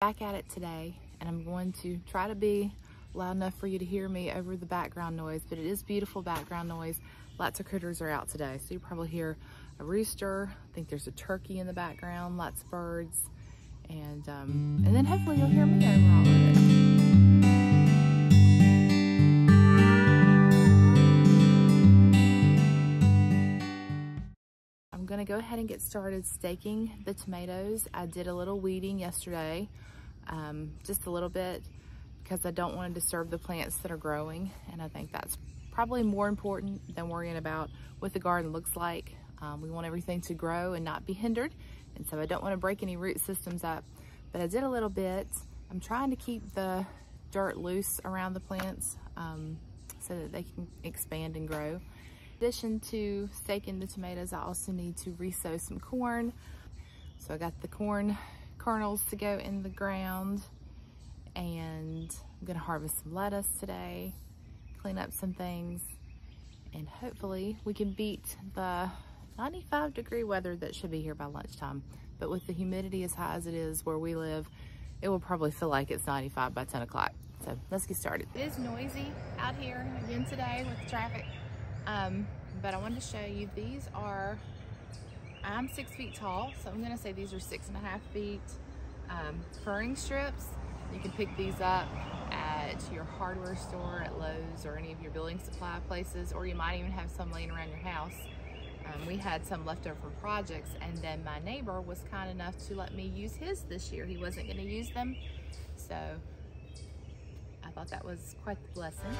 Back at it today, and I'm going to try to be loud enough for you to hear me over the background noise, but it is beautiful background noise. Lots of critters are out today, so you probably hear a rooster. I think there's a turkey in the background, lots of birds, and then hopefully you'll hear me over all of it. I'm gonna go ahead and get started staking the tomatoes. I did a little weeding yesterday, just a little bit, because I don't want to disturb the plants that are growing, and I think that's probably more important than worrying about what the garden looks like. We want everything to grow and not be hindered, and so I don't want to break any root systems up, but I did a little bit. I'm trying to keep the dirt loose around the plants so that they can expand and grow. In addition to staking the tomatoes, I also need to resow some corn. So I got the corn kernels to go in the ground, and I'm gonna harvest some lettuce today, clean up some things, and hopefully we can beat the 95-degree weather that should be here by lunchtime. But with the humidity as high as it is where we live, it will probably feel like it's 95 by 10 o'clock. So let's get started. It is noisy out here again today with the traffic. But I wanted to show you, these are, I'm 6 feet tall, so I'm gonna say these are 6.5 feet furring strips. You can pick these up at your hardware store, at Lowe's, or any of your building supply places, or you might even have some laying around your house. We had some left over from projects, and then my neighbor was kind enough to let me use his this year. He wasn't gonna use them, so I thought that was quite the blessing.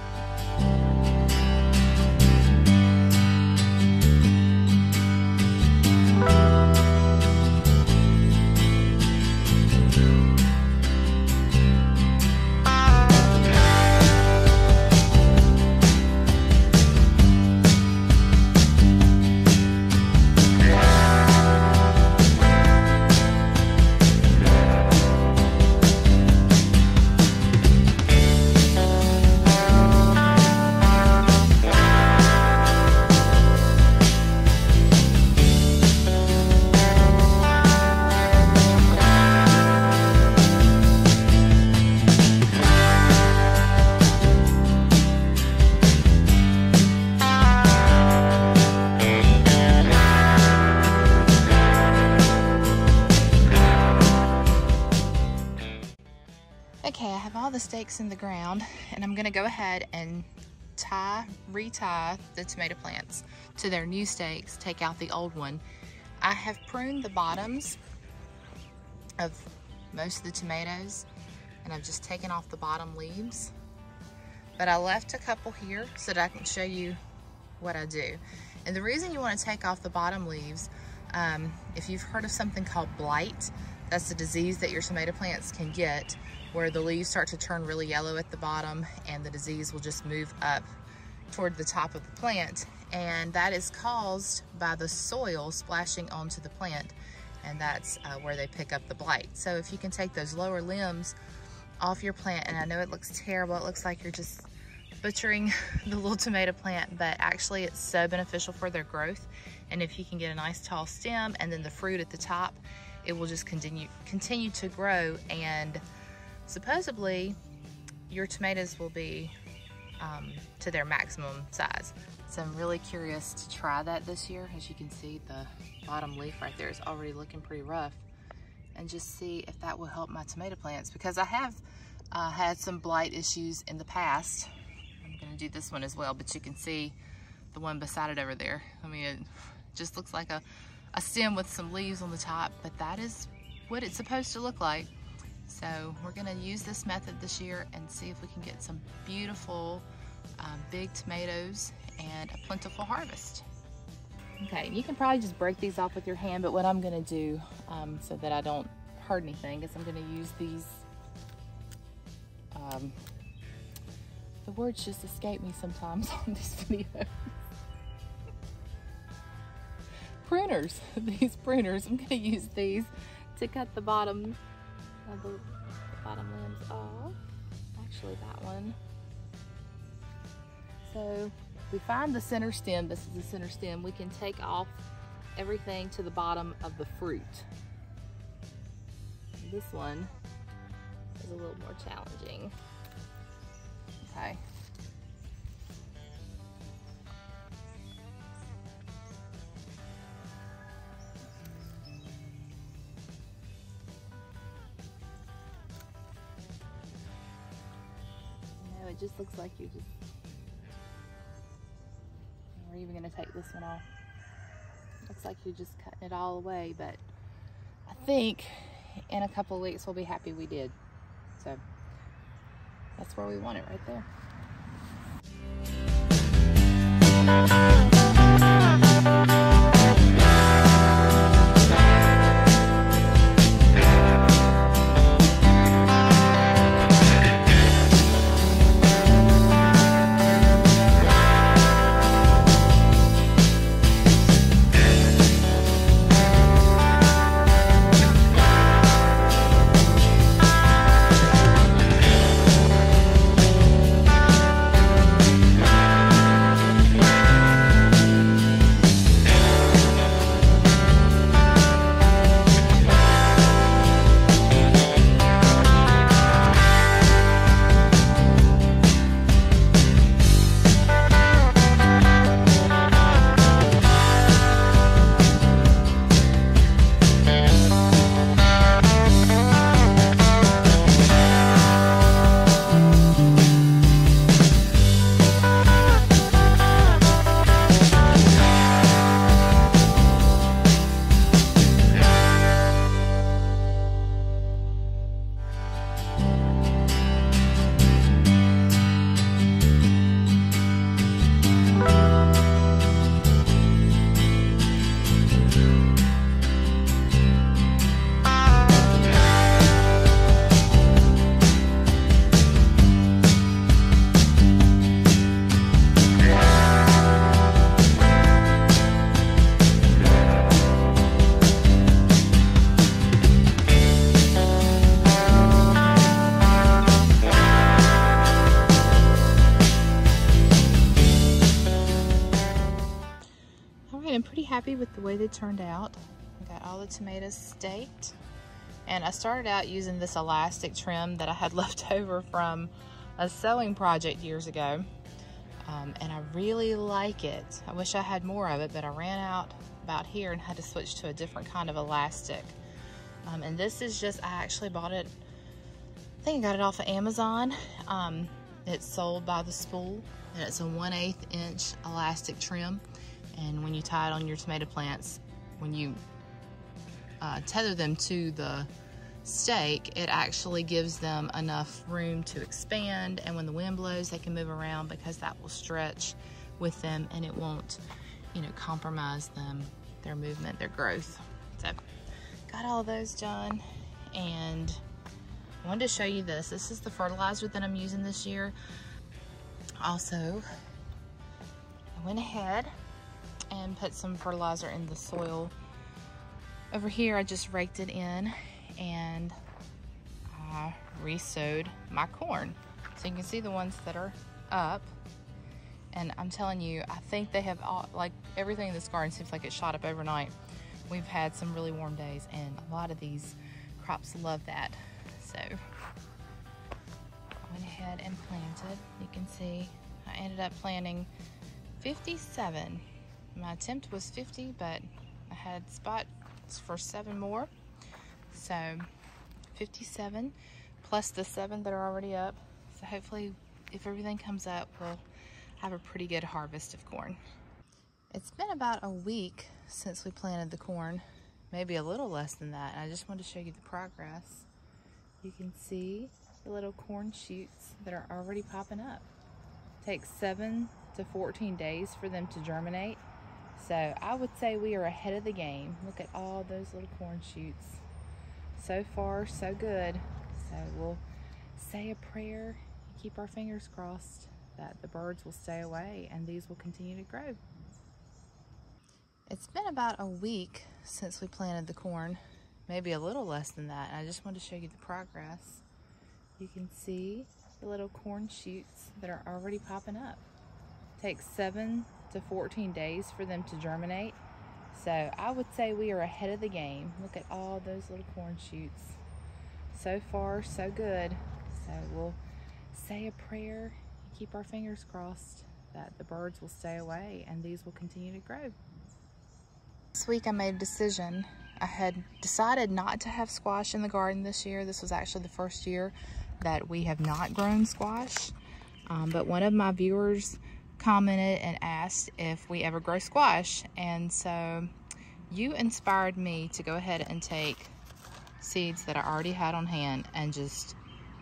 Okay, I have all the stakes in the ground, and I'm gonna go ahead and retie the tomato plants to their new stakes, take out the old one. I have pruned the bottoms of most of the tomatoes, and I've just taken off the bottom leaves, but I left a couple here so that I can show you what I do. And the reason you want to take off the bottom leaves, if you've heard of something called blight, that's a disease that your tomato plants can get, where the leaves start to turn really yellow at the bottom and the disease will just move up toward the top of the plant. And that is caused by the soil splashing onto the plant, and that's where they pick up the blight. So if you can take those lower limbs off your plant, and I know it looks terrible, it looks like you're just butchering the little tomato plant, but actually it's so beneficial for their growth. And if you can get a nice tall stem and then the fruit at the top, it will just continue to grow, and supposedly your tomatoes will be to their maximum size. So I'm really curious to try that this year. As you can see, the bottom leaf right there is already looking pretty rough, and just see if that will help my tomato plants, because I have had some blight issues in the past. I'm gonna do this one as well, but you can see the one beside it over there. I mean, it just looks like a stem with some leaves on the top, but that is what it's supposed to look like. So we're gonna use this method this year and see if we can get some beautiful big tomatoes and a plentiful harvest. Okay, you can probably just break these off with your hand, but what I'm gonna do so that I don't hurt anything is I'm gonna use these, the words just escape me sometimes on these videos. Pruners, these pruners, I'm gonna use these to cut the bottom of the bottom limbs off. Actually, that one. So we find the center stem. This is the center stem. We can take off everything to the bottom of the fruit. This one more challenging. Okay. No, it just looks like you're just... We're even gonna take this one off. Looks like you're just cutting it all away, but I think in a couple of weeks we'll be happy we did. So that's where we want it, right there. I'm pretty happy with the way they turned out. I got all the tomatoes staked, and I started out using this elastic trim that I had left over from a sewing project years ago, and I really like it. I wish I had more of it, but I ran out about here and had to switch to a different kind of elastic. And this is just, I actually bought it, I think I got it off of Amazon. It's sold by the spool, and it's a 1/8 inch elastic trim. And when you tie it on your tomato plants, when you tether them to the stake, it actually gives them enough room to expand, and when the wind blows, they can move around because that will stretch with them and it won't, you know, compromise them, their movement, their growth. So, got all those done, and I wanted to show you this. This is the fertilizer that I'm using this year. Also, I went ahead and put some fertilizer in the soil. Over here, I just raked it in and I resowed my corn. So you can see the ones that are up. And I'm telling you, I think they have all, like everything in this garden seems like it shot up overnight. We've had some really warm days, and a lot of these crops love that. So I went ahead and planted. You can see I ended up planting 57. My attempt was 50, but I had spots for 7 more. So 57 plus the 7 that are already up. So hopefully, if everything comes up, we'll have a pretty good harvest of corn. It's been about a week since we planted the corn, maybe a little less than that. I just wanted to show you the progress. You can see the little corn shoots that are already popping up. It takes 7 to 14 days for them to germinate. So I would say we are ahead of the game. Look at all those little corn shoots. So far, so good. So we'll say a prayer and keep our fingers crossed that the birds will stay away and these will continue to grow. It's been about a week since we planted the corn, maybe a little less than that. I just wanted to show you the progress. You can see the little corn shoots that are already popping up. It takes 7 to 14 days for them to germinate. So I would say we are ahead of the game. Look at all those little corn shoots. So far, so good. So we'll say a prayer and keep our fingers crossed that the birds will stay away and these will continue to grow. This week I made a decision. I had decided not to have squash in the garden this year. This was actually the first year that we have not grown squash. But one of my viewers commented and asked if we ever grow squash. And so you inspired me to go ahead and take seeds that I already had on hand and just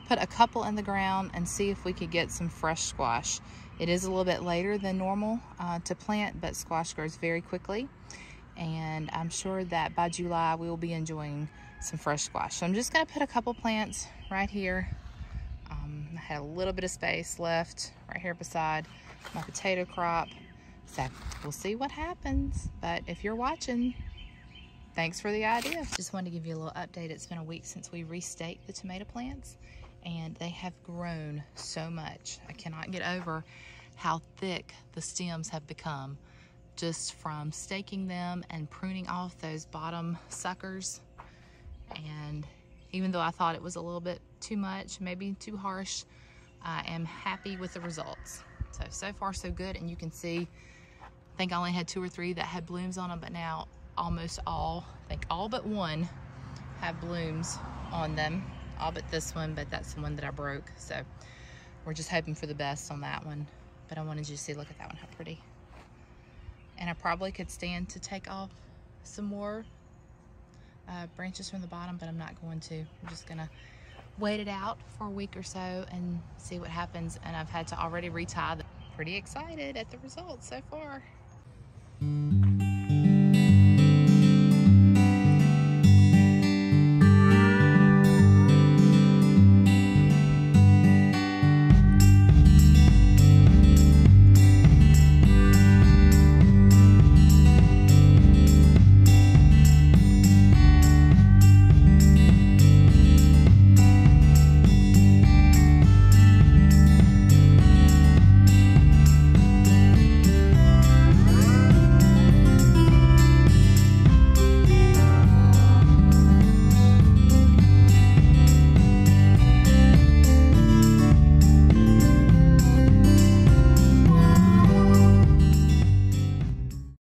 put a couple in the ground and see if we could get some fresh squash. It is a little bit later than normal to plant, but squash grows very quickly. And I'm sure that by July we will be enjoying some fresh squash. So I'm just gonna put a couple plants right here. I had a little bit of space left right here beside my potato crop. So we'll see what happens. But if you're watching, thanks for the idea. Just wanted to give you a little update. It's been a week since we restaked the tomato plants and they have grown so much. I cannot get over how thick the stems have become just from staking them and pruning off those bottom suckers. And even though I thought it was a little bit too much, maybe too harsh, I am happy with the results. So far so good. And you can see, I think I only had 2 or 3 that had blooms on them, but now almost all, I think all but one have blooms on them. All but this one, but that's the one that I broke. So we're just hoping for the best on that one. But I wanted you to see, look at that one, how pretty. And I probably could stand to take off some more branches from the bottom, but I'm not going to. I'm just gonna wait it out for a week or so and see what happens. And I've had to already retie them. Pretty excited at the results so far.